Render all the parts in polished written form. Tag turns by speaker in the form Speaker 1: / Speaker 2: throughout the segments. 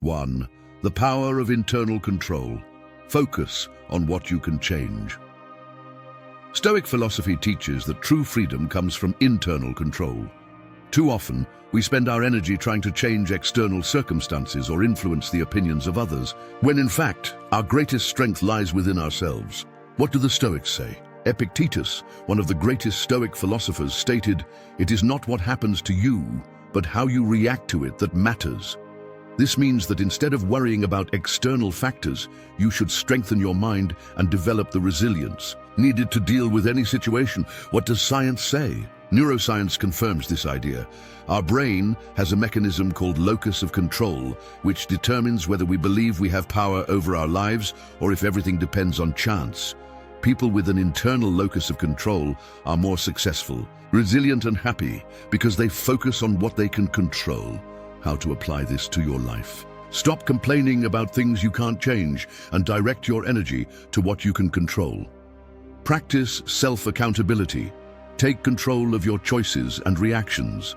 Speaker 1: 1. The power of internal control. Focus on what you can change. Stoic philosophy teaches that true freedom comes from internal control. Too often, we spend our energy trying to change external circumstances or influence the opinions of others, when in fact, our greatest strength lies within ourselves. What do the Stoics say? Epictetus, one of the greatest Stoic philosophers, stated, "It is not what happens to you, but how you react to it that matters." This means that instead of worrying about external factors, you should strengthen your mind and develop the resilience needed to deal with any situation. What does science say? Neuroscience confirms this idea. Our brain has a mechanism called locus of control, which determines whether we believe we have power over our lives or if everything depends on chance. People with an internal locus of control are more successful, resilient and happy because they focus on what they can control. How to apply this to your life? Stop complaining about things you can't change and direct your energy to what you can control. Practice self-accountability. Take control of your choices and reactions.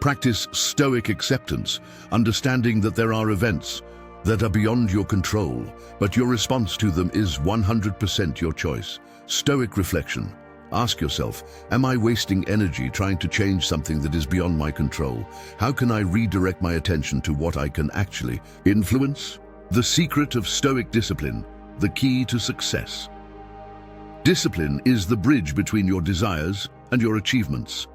Speaker 1: Practice Stoic acceptance, understanding that there are events that are beyond your control, but your response to them is 100% your choice. Stoic reflection. Ask yourself, am I wasting energy trying to change something that is beyond my control? How can I redirect my attention to what I can actually influence? The secret of Stoic discipline, the key to success. Discipline is the bridge between your desires and your achievements.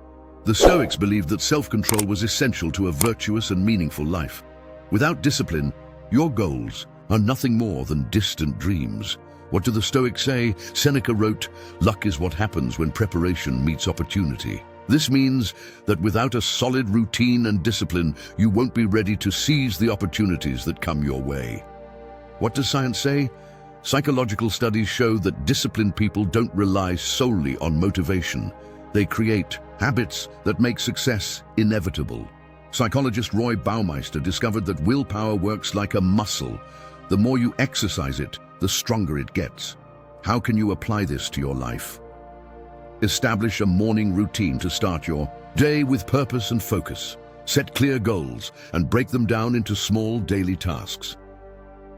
Speaker 1: The Stoics believed that self-control was essential to a virtuous and meaningful life. Without discipline, your goals are nothing more than distant dreams. What do the Stoics say? Seneca wrote, "Luck is what happens when preparation meets opportunity." This means that without a solid routine and discipline, you won't be ready to seize the opportunities that come your way. What does science say? Psychological studies show that disciplined people don't rely solely on motivation. They create habits that make success inevitable. Psychologist Roy Baumeister discovered that willpower works like a muscle. The more you exercise it, the stronger it gets. How can you apply this to your life? Establish a morning routine to start your day with purpose and focus. Set clear goals and break them down into small daily tasks.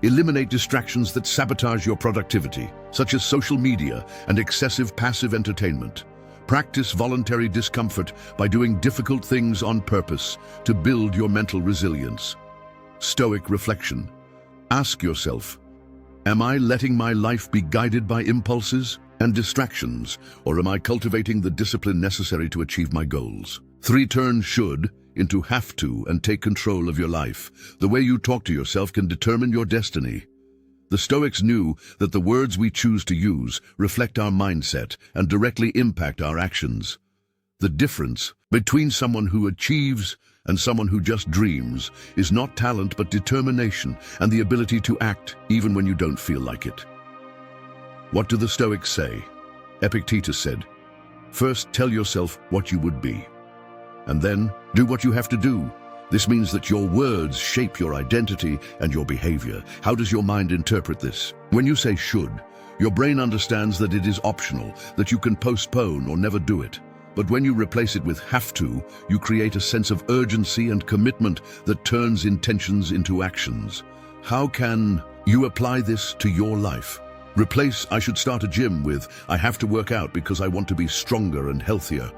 Speaker 1: Eliminate distractions that sabotage your productivity, such as social media and excessive passive entertainment. Practice voluntary discomfort by doing difficult things on purpose to build your mental resilience. Stoic reflection. Ask yourself, am I letting my life be guided by impulses and distractions, or am I cultivating the discipline necessary to achieve my goals? 3. Turn should into have to and take control of your life. The way you talk to yourself can determine your destiny. The Stoics knew that the words we choose to use reflect our mindset and directly impact our actions. The difference between someone who achieves and someone who just dreams is not talent but determination and the ability to act even when you don't feel like it. What do the Stoics say? Epictetus said, "First tell yourself what you would be, and then do what you have to do." This means that your words shape your identity and your behavior. How does your mind interpret this? When you say should, your brain understands that it is optional, that you can postpone or never do it. But when you replace it with have to, you create a sense of urgency and commitment that turns intentions into actions. How can you apply this to your life? Replace "I should start a gym" with "I have to work out because I want to be stronger and healthier."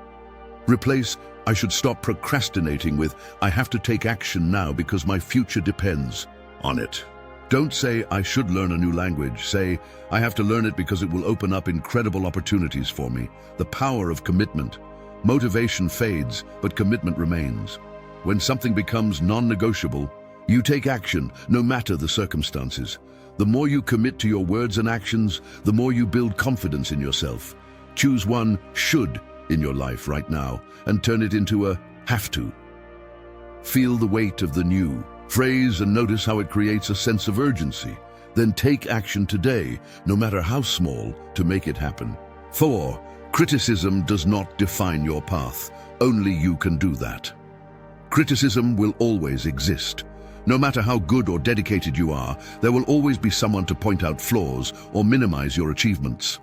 Speaker 1: Replace "I should stop procrastinating" with "I have to take action now because my future depends on it." Don't say "I should learn a new language." Say "I have to learn it because it will open up incredible opportunities for me." The power of commitment. Motivation fades, but commitment remains. When something becomes non-negotiable, you take action, no matter the circumstances. The more you commit to your words and actions, the more you build confidence in yourself. Choose one "should" in your life right now and turn it into a "have to." Feel the weight of the new phrase and notice how it creates a sense of urgency. Then take action today, no matter how small, to make it happen. 4. Criticism does not define your path. Only you can do that. Criticism will always exist. No matter how good or dedicated you are, there will always be someone to point out flaws or minimize your achievements.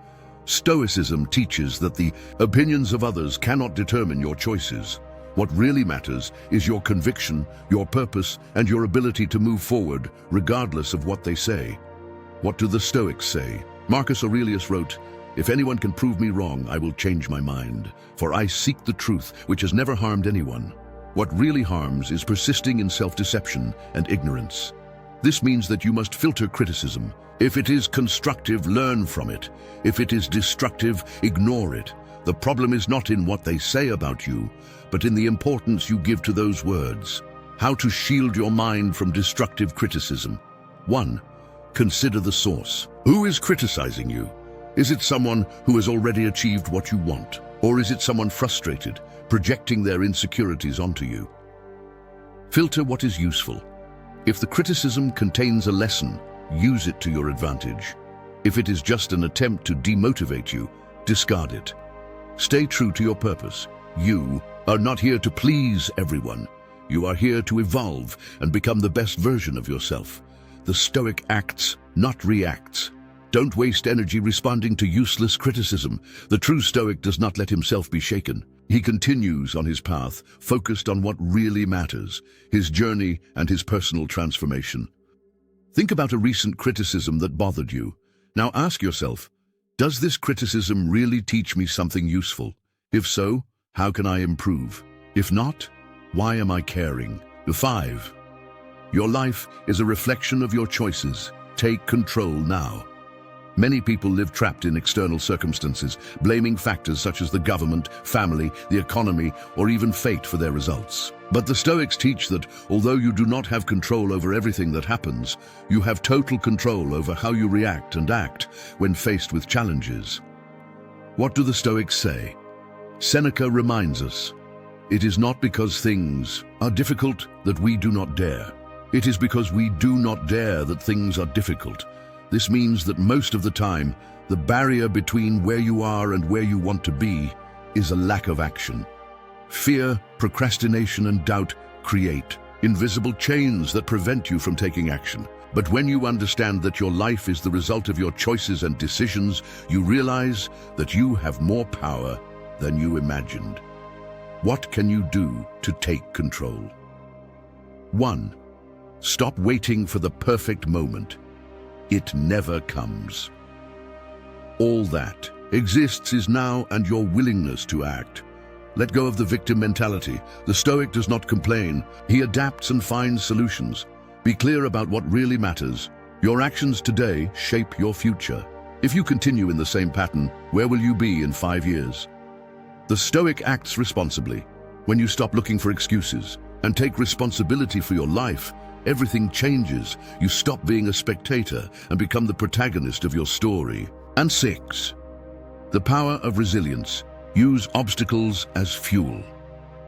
Speaker 1: Stoicism teaches that the opinions of others cannot determine your choices. What really matters is your conviction, your purpose, and your ability to move forward, regardless of what they say. What do the Stoics say? Marcus Aurelius wrote, "If anyone can prove me wrong, I will change my mind, for I seek the truth, which has never harmed anyone." What really harms is persisting in self-deception and ignorance. This means that you must filter criticism. If it is constructive, learn from it. If it is destructive, ignore it. The problem is not in what they say about you, but in the importance you give to those words. How to shield your mind from destructive criticism. 1. Consider the source. Who is criticizing you? Is it someone who has already achieved what you want? Or is it someone frustrated, projecting their insecurities onto you? Filter what is useful. If the criticism contains a lesson, use it to your advantage. If it is just an attempt to demotivate you, discard it. Stay true to your purpose. You are not here to please everyone. You are here to evolve and become the best version of yourself. The Stoic acts, not reacts. Don't waste energy responding to useless criticism. The true Stoic does not let himself be shaken. He continues on his path, focused on what really matters, his journey and his personal transformation. Think about a recent criticism that bothered you. Now ask yourself, does this criticism really teach me something useful? If so, how can I improve? If not, why am I caring? 5. Your life is a reflection of your choices. Take control now. Many people live trapped in external circumstances, blaming factors such as the government, family, the economy, or even fate for their results. But the Stoics teach that although you do not have control over everything that happens, you have total control over how you react and act when faced with challenges. What do the Stoics say? Seneca reminds us, "It is not because things are difficult that we do not dare. It is because we do not dare that things are difficult." This means that most of the time, the barrier between where you are and where you want to be is a lack of action. Fear, procrastination, and doubt create invisible chains that prevent you from taking action. But when you understand that your life is the result of your choices and decisions, you realize that you have more power than you imagined. What can you do to take control? 1. Stop waiting for the perfect moment. It never comes. All that exists is now and your willingness to act. Let go of the victim mentality. The Stoic does not complain. He adapts and finds solutions. Be clear about what really matters. Your actions today shape your future. If you continue in the same pattern, where will you be in 5 years? The Stoic acts responsibly. When you stop looking for excuses and take responsibility for your life, everything changes. You stop being a spectator and become the protagonist of your story. And 6. The power of resilience. Use obstacles as fuel.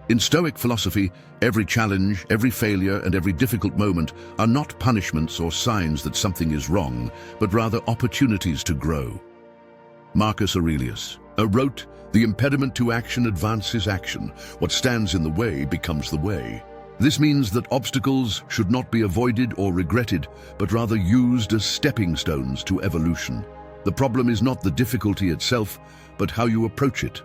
Speaker 1: In Stoic philosophy, every challenge, every failure, and every difficult moment are not punishments or signs that something is wrong, but rather opportunities to grow. Marcus Aurelius wrote, "The impediment to action advances action. What stands in the way becomes the way." This means that obstacles should not be avoided or regretted, but rather used as stepping stones to evolution. The problem is not the difficulty itself, but how you approach it.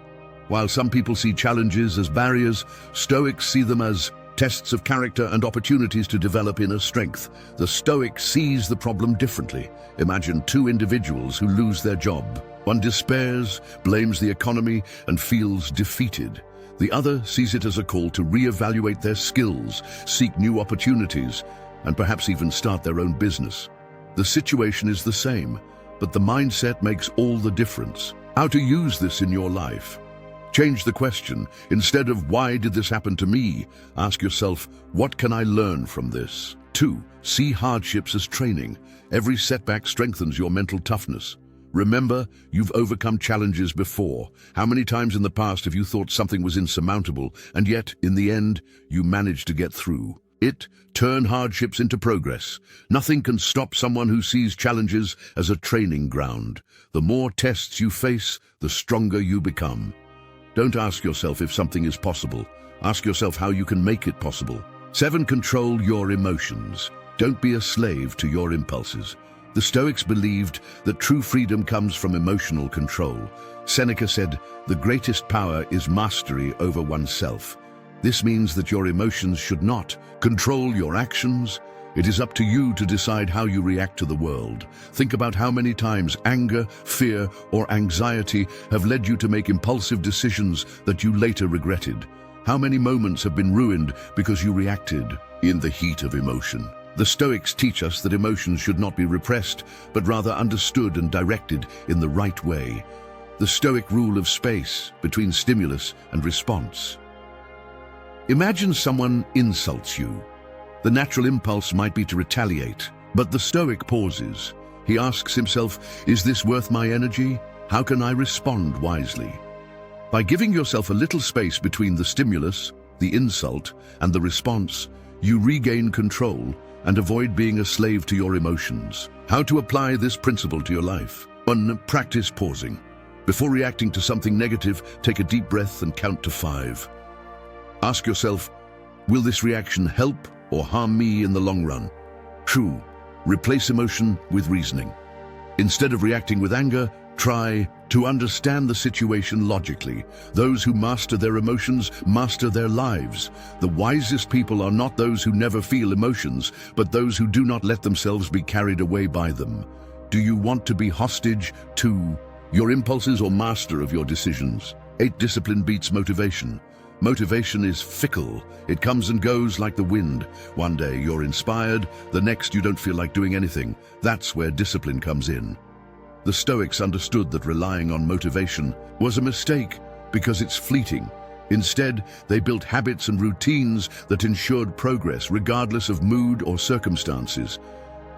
Speaker 1: While some people see challenges as barriers, Stoics see them as tests of character and opportunities to develop inner strength. The Stoic sees the problem differently. Imagine 2 individuals who lose their job. One despairs, blames the economy, and feels defeated. The other sees it as a call to reevaluate their skills, seek new opportunities, and perhaps even start their own business. The situation is the same, but the mindset makes all the difference. How to use this in your life? Change the question. Instead of "Why did this happen to me?" ask yourself, "What can I learn from this?" 2. See hardships as training. Every setback strengthens your mental toughness. Remember, you've overcome challenges before. How many times in the past have you thought something was insurmountable, and yet, in the end, you managed to get through? Turn hardships into progress. Nothing can stop someone who sees challenges as a training ground. The more tests you face, the stronger you become. Don't ask yourself if something is possible. Ask yourself how you can make it possible. 7. Control your emotions. Don't be a slave to your impulses. The Stoics believed that true freedom comes from emotional control. Seneca said, "The greatest power is mastery over oneself." This means that your emotions should not control your actions. It is up to you to decide how you react to the world. Think about how many times anger, fear, or anxiety have led you to make impulsive decisions that you later regretted. How many moments have been ruined because you reacted in the heat of emotion? The Stoics teach us that emotions should not be repressed, but rather understood and directed in the right way. The Stoic rule of space between stimulus and response. Imagine someone insults you. The natural impulse might be to retaliate, but the Stoic pauses. He asks himself, is this worth my energy? How can I respond wisely? By giving yourself a little space between the stimulus, the insult, and the response, you regain control and avoid being a slave to your emotions. How to apply this principle to your life? 1. Practice pausing. Before reacting to something negative, take a deep breath and count to 5. Ask yourself, will this reaction help or harm me in the long run? 2. Replace emotion with reasoning. Instead of reacting with anger, try to understand the situation logically. Those who master their emotions master their lives. The wisest people are not those who never feel emotions, but those who do not let themselves be carried away by them. Do you want to be hostage to your impulses or master of your decisions? 8. Discipline beats motivation. Motivation is fickle. It comes and goes like the wind. One day you're inspired, the next you don't feel like doing anything. That's where discipline comes in. The Stoics understood that relying on motivation was a mistake because it's fleeting. Instead, they built habits and routines that ensured progress regardless of mood or circumstances.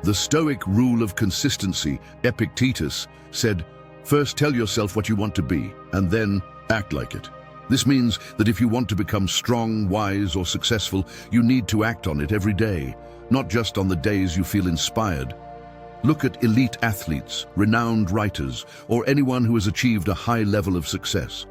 Speaker 1: The Stoic rule of consistency, Epictetus, said, first tell yourself what you want to be, and then act like it. This means that if you want to become strong, wise, or successful, you need to act on it every day, not just on the days you feel inspired. Look at elite athletes, renowned writers, or anyone who has achieved a high level of success.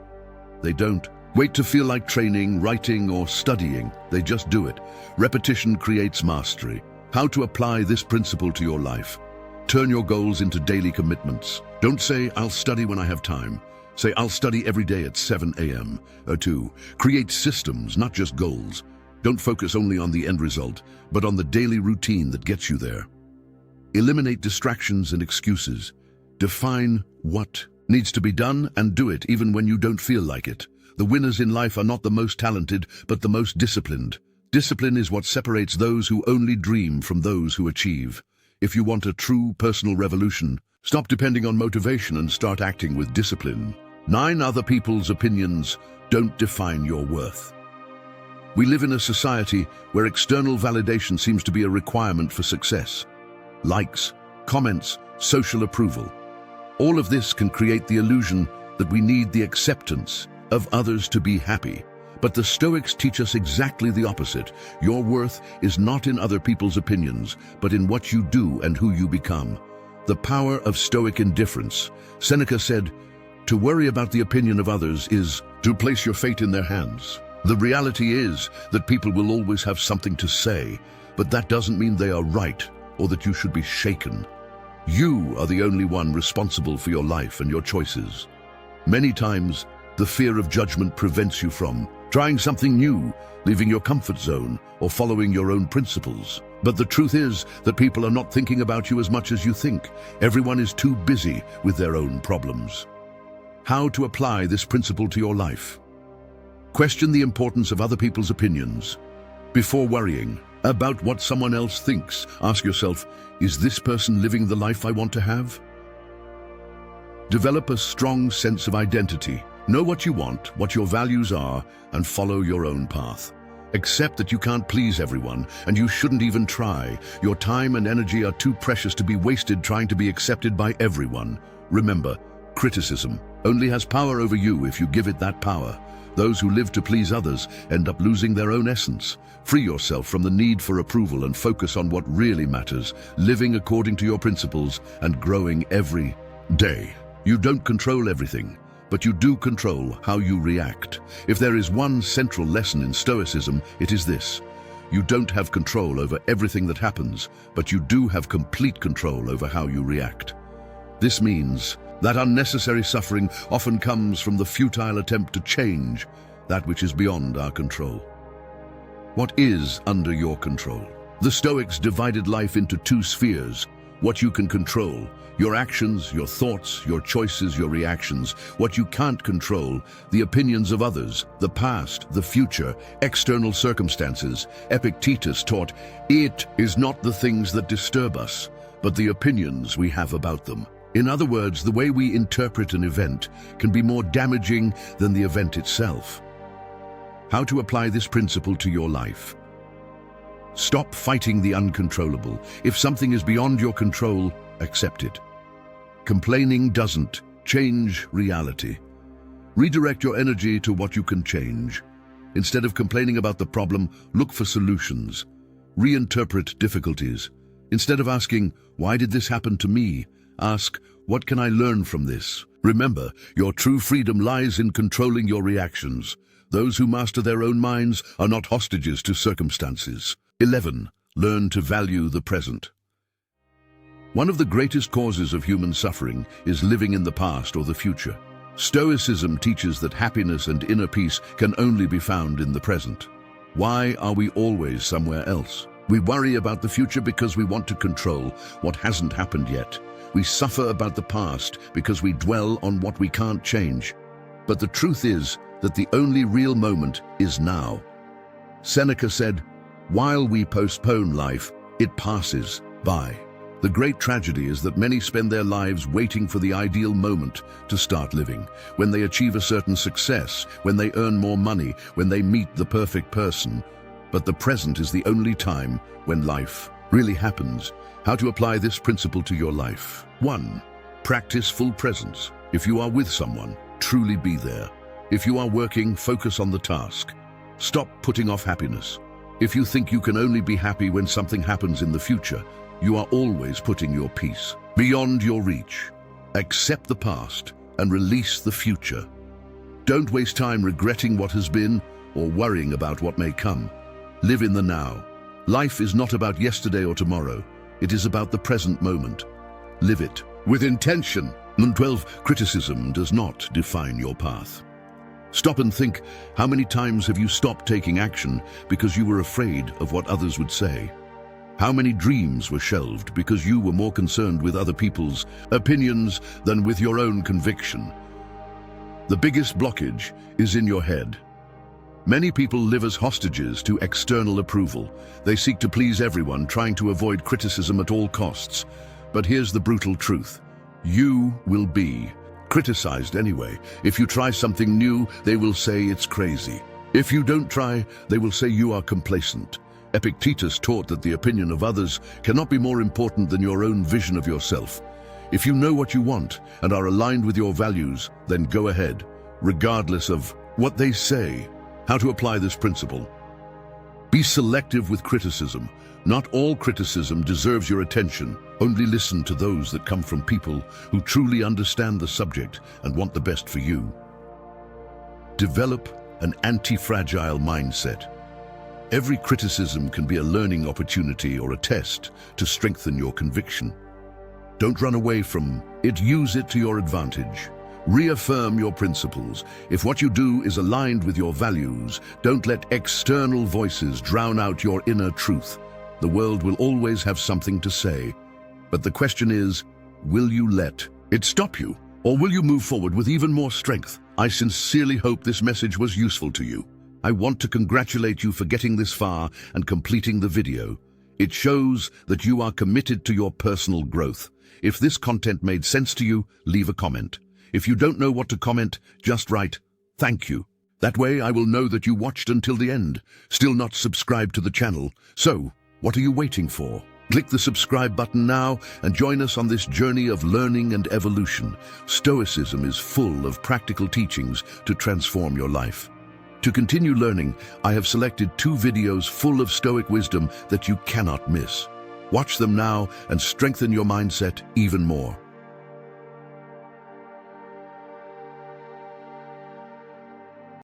Speaker 1: They don't wait to feel like training, writing, or studying. They just do it. Repetition creates mastery. How to apply this principle to your life? Turn your goals into daily commitments. Don't say, I'll study when I have time. Say, I'll study every day at 7 a.m. 2. Create systems, not just goals. Don't focus only on the end result, but on the daily routine that gets you there. Eliminate distractions and excuses. Define what needs to be done and do it even when you don't feel like it. The winners in life are not the most talented, but the most disciplined. Discipline is what separates those who only dream from those who achieve. If you want a true personal revolution, stop depending on motivation and start acting with discipline. 9. Other people's opinions don't define your worth. We live in a society where external validation seems to be a requirement for success. Likes, comments, social approval. All of this can create the illusion that we need the acceptance of others to be happy. But the Stoics teach us exactly the opposite. Your worth is not in other people's opinions, but in what you do and who you become. The power of Stoic indifference. Seneca said, to worry about the opinion of others is to place your fate in their hands. The reality is that people will always have something to say, but that doesn't mean they are right or that you should be shaken. You are the only one responsible for your life and your choices. Many times, the fear of judgment prevents you from trying something new, leaving your comfort zone, or following your own principles. But the truth is that people are not thinking about you as much as you think. Everyone is too busy with their own problems. How to apply this principle to your life? Question the importance of other people's opinions. Before worrying about what someone else thinks, ask yourself, is this person living the life I want to have? Develop a strong sense of identity. Know what you want, what your values are, and follow your own path. Accept that you can't please everyone, and you shouldn't even try. Your time and energy are too precious to be wasted trying to be accepted by everyone. Remember, criticism only has power over you if you give it that power. Those who live to please others end up losing their own essence. Free yourself from the need for approval and focus on what really matters, living according to your principles and growing every day. You don't control everything, but you do control how you react. If there is one central lesson in Stoicism, it is this. You don't have control over everything that happens, but you do have complete control over how you react. This means that unnecessary suffering often comes from the futile attempt to change that which is beyond our control. What is under your control? The Stoics divided life into two spheres: what you can control, your actions, your thoughts, your choices, your reactions; what you can't control, the opinions of others, the past, the future, external circumstances. Epictetus taught, "It is not the things that disturb us, but the opinions we have about them." In other words, the way we interpret an event can be more damaging than the event itself. How to apply this principle to your life? Stop fighting the uncontrollable. If something is beyond your control, accept it. Complaining doesn't change reality. Redirect your energy to what you can change. Instead of complaining about the problem, look for solutions. Reinterpret difficulties. Instead of asking, "Why did this happen to me?" ask, "What can I learn from this?" Remember, your true freedom lies in controlling your reactions. Those who master their own minds are not hostages to circumstances. 11. Learn to value the present. One of the greatest causes of human suffering is living in the past or the future. Stoicism teaches that happiness and inner peace can only be found in the present. Why are we always somewhere else? We worry about the future because we want to control what hasn't happened yet. We suffer about the past because we dwell on what we can't change. But the truth is that the only real moment is now. Seneca said, "While we postpone life, it passes by." The great tragedy is that many spend their lives waiting for the ideal moment to start living. When they achieve a certain success, when they earn more money, when they meet the perfect person. But the present is the only time when life really happens. How to apply this principle to your life? 1. Practice full presence. If you are with someone, truly be there. If you are working, focus on the task. Stop putting off happiness. If you think you can only be happy when something happens in the future, you are always putting your peace beyond your reach. Accept the past and release the future. Don't waste time regretting what has been or worrying about what may come. Live in the now. Life is not about yesterday or tomorrow. It is about the present moment. Live it with intention. 12. Criticism does not define your path. Stop and think, how many times have you stopped taking action because you were afraid of what others would say? How many dreams were shelved because you were more concerned with other people's opinions than with your own conviction? The biggest blockage is in your head. Many people live as hostages to external approval. They seek to please everyone, trying to avoid criticism at all costs. But here's the brutal truth. You will be criticized anyway. If you try something new, they will say it's crazy. If you don't try, they will say you are complacent. Epictetus taught that the opinion of others cannot be more important than your own vision of yourself. If you know what you want and are aligned with your values, then go ahead, regardless of what they say. How to apply this principle? Be selective with criticism. Not all criticism deserves your attention. Only listen to those that come from people who truly understand the subject and want the best for you. Develop an anti-fragile mindset. Every criticism can be a learning opportunity or a test to strengthen your conviction. Don't run away from it. Use it to your advantage. Reaffirm your principles. If what you do is aligned with your values, don't let external voices drown out your inner truth. The world will always have something to say. But the question is, will you let it stop you? Or will you move forward with even more strength? I sincerely hope this message was useful to you. I want to congratulate you for getting this far and completing the video. It shows that you are committed to your personal growth. If this content made sense to you, leave a comment. If you don't know what to comment, just write, "Thank you." That way I will know that you watched until the end. Still not subscribed to the channel? So, what are you waiting for? Click the subscribe button now and join us on this journey of learning and evolution. Stoicism is full of practical teachings to transform your life. To continue learning, I have selected 2 videos full of Stoic wisdom that you cannot miss. Watch them now and strengthen your mindset even more.